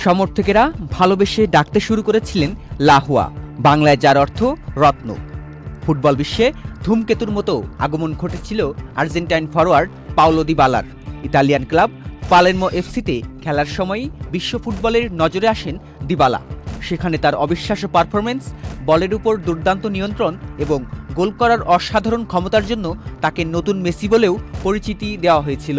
সমর্থকেরা ভালোবেসে ডাকতে শুরু করেছিলেন লাহুয়া, বাংলায় যার অর্থ রত্ন। ফুটবল বিশ্বে ধূমকেতুর মতো আগমন ঘটেছিল আর্জেন্টাইন ফরোয়ার্ড পাওলো দিবালার। ইতালিয়ান ক্লাব পালেরমো এফসিতে খেলার সময়ই বিশ্ব ফুটবলের নজরে আসেন দিবালা। সেখানে তার অবিশ্বাস্য পারফরম্যান্স, বলের উপর দুর্দান্ত নিয়ন্ত্রণ এবং গোল করার অসাধারণ ক্ষমতার জন্য তাকে নতুন মেসি বলেও পরিচিতি দেওয়া হয়েছিল।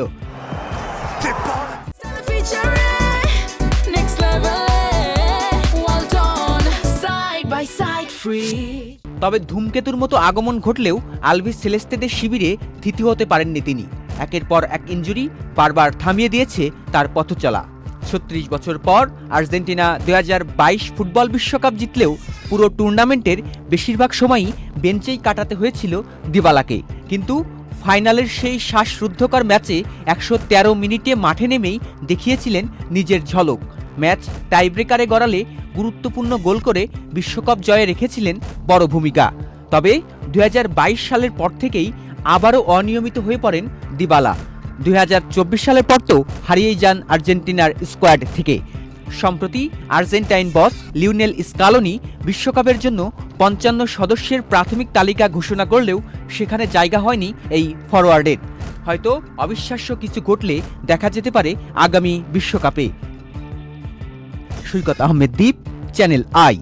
তবে ধূমকেতুর মতো আগমন ঘটলেও আলভিস সেলেস্তেদের শিবিরে থিতি হতে পারেননি তিনি। একের পর এক ইনজুরি বারবার থামিয়ে দিয়েছে তার পথচলা। ৩৬ বছর পর আর্জেন্টিনা ২০২২ ফুটবল বিশ্বকাপ জিতলেও পুরো টুর্নামেন্টের বেশিরভাগ সময়ই বেঞ্চেই কাটাতে হয়েছিল দিবালাকে। কিন্তু ফাইনালের সেই শ্বাসরুদ্ধকর ম্যাচে ১১৩ মিনিটে মাঠে নেমেই দেখিয়েছিলেন নিজের ঝলক। ম্যাচ টাইব্রেকারে গড়ালে গুরুত্বপূর্ণ গোল করে বিশ্বকাপ জয়ে রেখেছিলেন বড় ভূমিকা। তবে ২০২২ সালের পর থেকেই আবারও অনিয়মিত হয়ে পড়েন দিবালা। ২০২৪ সালের পর তো হারিয়েই যান আর্জেন্টিনার স্কোয়াড থেকে। সম্প্রতি আর্জেন্টাইন বস লিওনেল স্কালোনি বিশ্বকাপের জন্য ৫৫ সদস্যের প্রাথমিক তালিকা ঘোষণা করলেও সেখানে জায়গা হয়নি এই ফরোয়ার্ডের। হয়তো অবিশ্বাস্য কিছু ঘটলে দেখা যেতে পারে আগামী বিশ্বকাপে। সৈকত আহমেদ দীপ, চ্যানেল আই।